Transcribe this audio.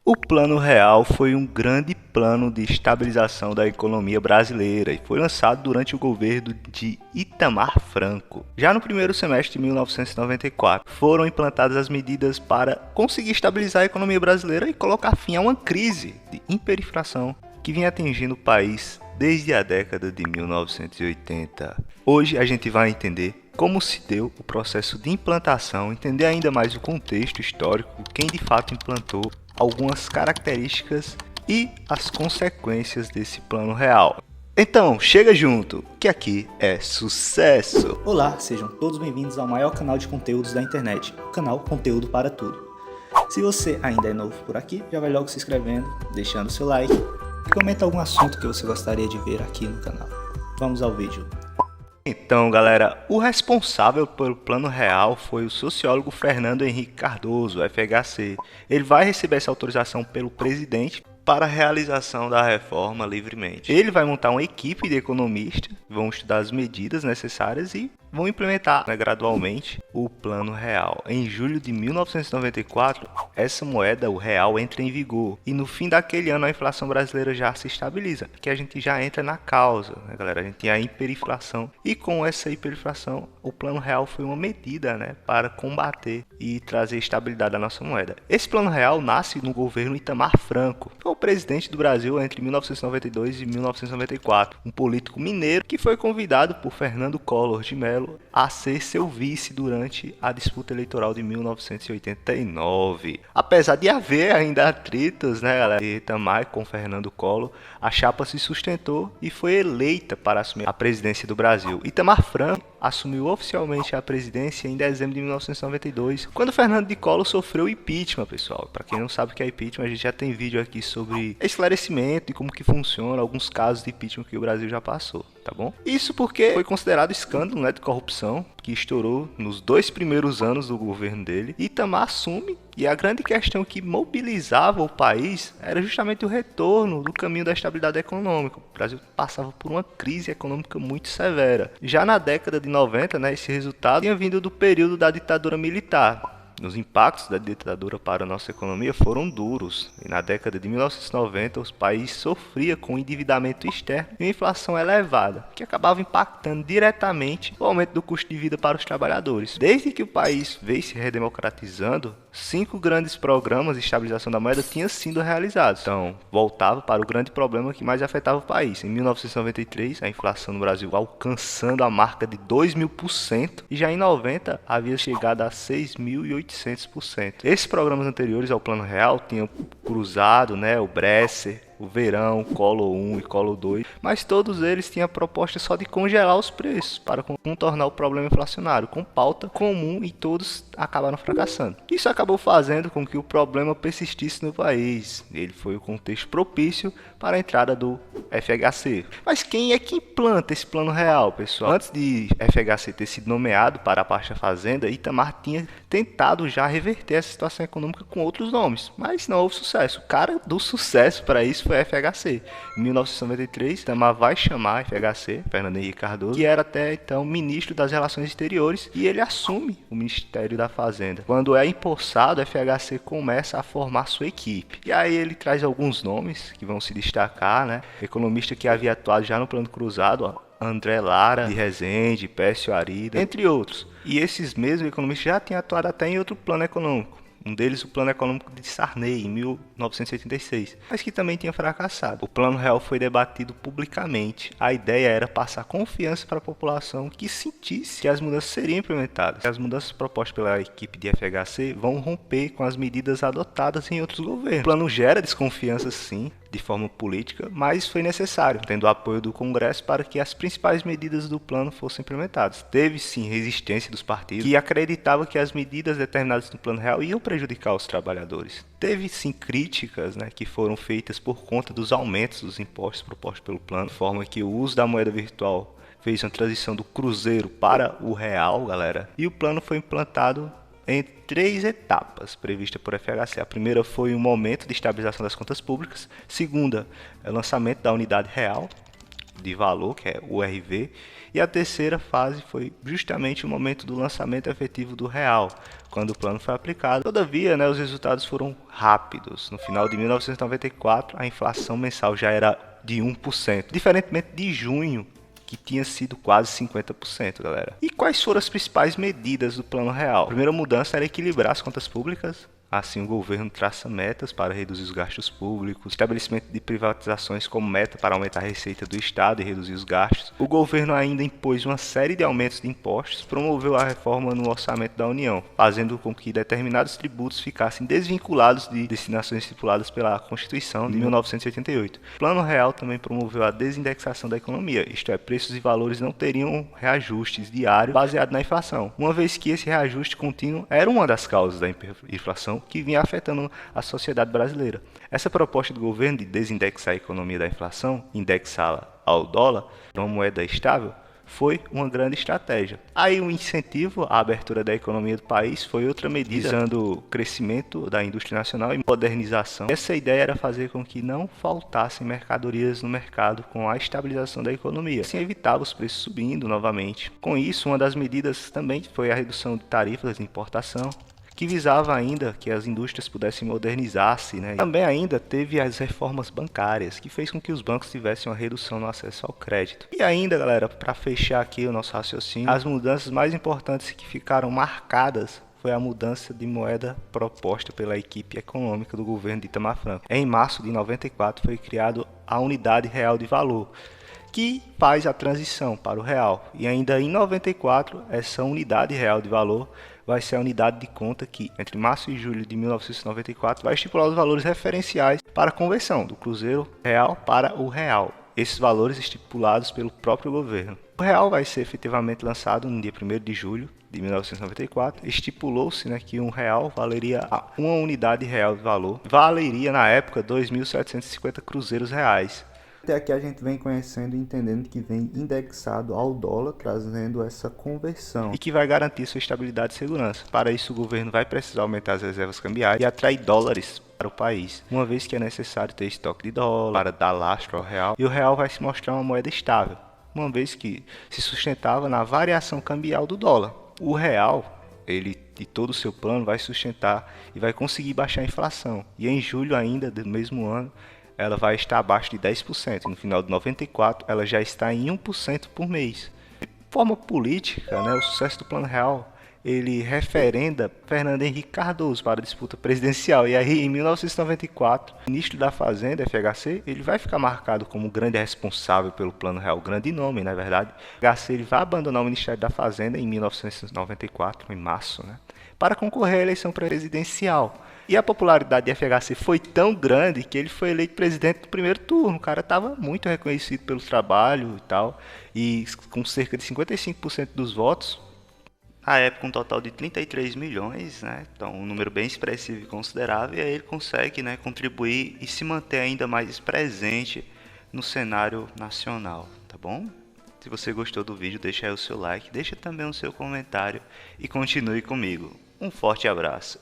O Plano Real foi um grande plano de estabilização da economia brasileira e foi lançado durante o governo de Itamar Franco. Já no primeiro semestre de 1994, foram implantadas as medidas para conseguir estabilizar a economia brasileira e colocar fim a uma crise de hiperinflação que vinha atingindo o país desde a década de 1980. Hoje a gente vai entender como se deu o processo de implantação, entender ainda mais o contexto histórico, quem de fato implantou, algumas características e as consequências desse plano real. Então, chega junto, que aqui é sucesso! Olá, sejam todos bem-vindos ao maior canal de conteúdos da internet, o canal Conteúdo para Tudo. Se você ainda é novo por aqui, já vai logo se inscrevendo, deixando seu like e comenta algum assunto que você gostaria de ver aqui no canal. Vamos ao vídeo. Então, galera, o responsável pelo Plano Real foi o sociólogo Fernando Henrique Cardoso, FHC. Ele vai receber essa autorização pelo presidente para a realização da reforma livremente. Ele vai montar uma equipe de economistas, vão estudar as medidas necessárias e vão implementar gradualmente o Plano Real. Em julho de 1994, essa moeda, o real, entra em vigor. E no fim daquele ano a inflação brasileira já se estabiliza, que a gente já entra na causa, né, galera? A gente tem a hiperinflação. E com essa hiperinflação, o Plano Real foi uma medida, né, para combater e trazer estabilidade à nossa moeda. Esse Plano Real nasce no governo Itamar Franco. Foi o presidente do Brasil entre 1992 e 1994, um político mineiro que foi convidado por Fernando Collor de Mello a ser seu vice durante a disputa eleitoral de 1989. Apesar de haver ainda atritos, né, galera, de Itamar com Fernando Collor, a chapa se sustentou e foi eleita para assumir a presidência do Brasil. Itamar Franco assumiu oficialmente a presidência em dezembro de 1992, quando Fernando de Collor sofreu impeachment, pessoal. Para quem não sabe o que é impeachment, a gente já tem vídeo aqui sobre esclarecimento e como que funciona alguns casos de impeachment que o Brasil já passou, tá bom? Isso porque foi considerado escândalo, né, de corrupção que estourou nos 2 primeiros anos do governo dele. Itamar assume e a grande questão que mobilizava o país era justamente o retorno do caminho da estabilidade econômica. O Brasil passava por uma crise econômica muito severa. Já na década de 90, né, esse resultado tinha vindo do período da ditadura militar. Os impactos da ditadura para a nossa economia foram duros. E na década de 1990, os países sofriam com endividamento externo e uma inflação elevada, que acabava impactando diretamente o aumento do custo de vida para os trabalhadores. Desde que o país veio se redemocratizando, 5 grandes programas de estabilização da moeda tinham sido realizados. Então, voltava para o grande problema que mais afetava o país. Em 1993, a inflação no Brasil alcançando a marca de 2.000%, e já em 90 havia chegado a 6.800%. Esses programas anteriores ao Plano Real tinham cruzado, né, o Bresser, o Verão, Collor 1 e Collor 2, mas todos eles tinham a proposta só de congelar os preços para contornar o problema inflacionário, com pauta comum, e todos acabaram fracassando. Isso acabou fazendo com que o problema persistisse no país. Ele foi o contexto propício para a entrada do FHC. Mas quem é que implanta esse Plano Real, pessoal? Antes de FHC ter sido nomeado para a pasta Fazenda, Itamar tinha tentado já reverter essa situação econômica com outros nomes, mas não houve sucesso. O cara do sucesso para isso foi a FHC. Em 1993, Itamar vai chamar a FHC, Fernando Henrique Cardoso, que era até então ministro das Relações Exteriores, e ele assume o Ministério da Fazenda. Quando é empossado, a FHC começa a formar sua equipe. E aí ele traz alguns nomes que vão se destacar, né? Economista que havia atuado já no Plano Cruzado, ó, André Lara de Rezende, Pécio Arida, entre outros. E esses mesmos economistas já tinham atuado até em outro plano econômico. Um deles, o Plano Econômico de Sarney, em 1986, mas que também tinha fracassado. O Plano Real foi debatido publicamente. A ideia era passar confiança para a população que sentisse que as mudanças seriam implementadas. As mudanças propostas pela equipe de FHC vão romper com as medidas adotadas em outros governos. O plano gera desconfiança, sim, de forma política, mas foi necessário, tendo o apoio do Congresso para que as principais medidas do plano fossem implementadas. Teve sim resistência dos partidos que acreditavam que as medidas determinadas no Plano Real iam prejudicar os trabalhadores. Teve sim críticas, né, que foram feitas por conta dos aumentos dos impostos propostos pelo plano, de forma que o uso da moeda virtual fez uma transição do cruzeiro para o real, galera, e o plano foi implantado em 3 etapas previstas por FHC. A primeira foi um momento de estabilização das contas públicas. Segunda, é o lançamento da unidade real. de valor, que é o URV, e a terceira fase foi justamente o momento do lançamento efetivo do real, quando o plano foi aplicado. Todavia, os resultados foram rápidos. No final de 1994, a inflação mensal já era de 1%, diferentemente de junho, que tinha sido quase 50%, galera. E quais foram as principais medidas do Plano Real? A primeira mudança era equilibrar as contas públicas. Assim, o governo traça metas para reduzir os gastos públicos, estabelecimento de privatizações como meta para aumentar a receita do Estado e reduzir os gastos. O governo ainda impôs uma série de aumentos de impostos, promoveu a reforma no orçamento da União, fazendo com que determinados tributos ficassem desvinculados de destinações estipuladas pela Constituição de 1988. O Plano Real também promoveu a desindexação da economia, isto é, preços e valores não teriam reajustes diários baseados na inflação, uma vez que esse reajuste contínuo era uma das causas da inflação que vinha afetando a sociedade brasileira. Essa proposta do governo de desindexar a economia da inflação, indexá-la ao dólar, uma moeda estável, foi uma grande estratégia. Aí o incentivo à abertura da economia do país foi outra medida, visando o crescimento da indústria nacional e modernização. Essa ideia era fazer com que não faltassem mercadorias no mercado com a estabilização da economia, assim evitava os preços subindo novamente. Com isso, uma das medidas também foi a redução de tarifas de importação, que visava ainda que as indústrias pudessem modernizar-se, Também ainda teve as reformas bancárias, que fez com que os bancos tivessem uma redução no acesso ao crédito. E ainda, galera, para fechar aqui o nosso raciocínio, as mudanças mais importantes que ficaram marcadas foi a mudança de moeda proposta pela equipe econômica do governo de Itamar Franco. Em março de 94 foi criado a Unidade Real de Valor, que faz a transição para o real. E ainda em 94, essa Unidade Real de Valor vai ser a unidade de conta que, entre março e julho de 1994, vai estipular os valores referenciais para a conversão do cruzeiro real para o real. Esses valores estipulados pelo próprio governo. O real vai ser efetivamente lançado no dia 1º de julho de 1994. Estipulou-se que um real valeria uma unidade real de valor. Valeria, na época, 2.750 cruzeiros reais. Até aqui a gente vem conhecendo e entendendo que vem indexado ao dólar, trazendo essa conversão. E que vai garantir sua estabilidade e segurança. Para isso, o governo vai precisar aumentar as reservas cambiais e atrair dólares para o país, uma vez que é necessário ter estoque de dólar para dar lastro ao real. E o real vai se mostrar uma moeda estável, uma vez que se sustentava na variação cambial do dólar. O real, ele de todo o seu plano, vai sustentar e vai conseguir baixar a inflação. E em julho ainda do mesmo ano, ela vai estar abaixo de 10%. No final de 94, ela já está em 1% por mês. De forma política, o sucesso do Plano Real, ele referenda Fernando Henrique Cardoso para a disputa presidencial. E aí, em 1994, o ministro da Fazenda, FHC, ele vai ficar marcado como o grande responsável pelo Plano Real, grande nome, na verdade. O FHC ele vai abandonar o Ministério da Fazenda em 1994, em março, para concorrer à eleição presidencial. E a popularidade de FHC foi tão grande que ele foi eleito presidente no primeiro turno. O cara estava muito reconhecido pelo trabalho e tal. E com cerca de 55% dos votos, na época um total de 33 milhões, Então um número bem expressivo e considerável. E aí ele consegue contribuir e se manter ainda mais presente no cenário nacional, tá bom? Se você gostou do vídeo, deixa aí o seu like, deixa também o seu comentário e continue comigo. Um forte abraço.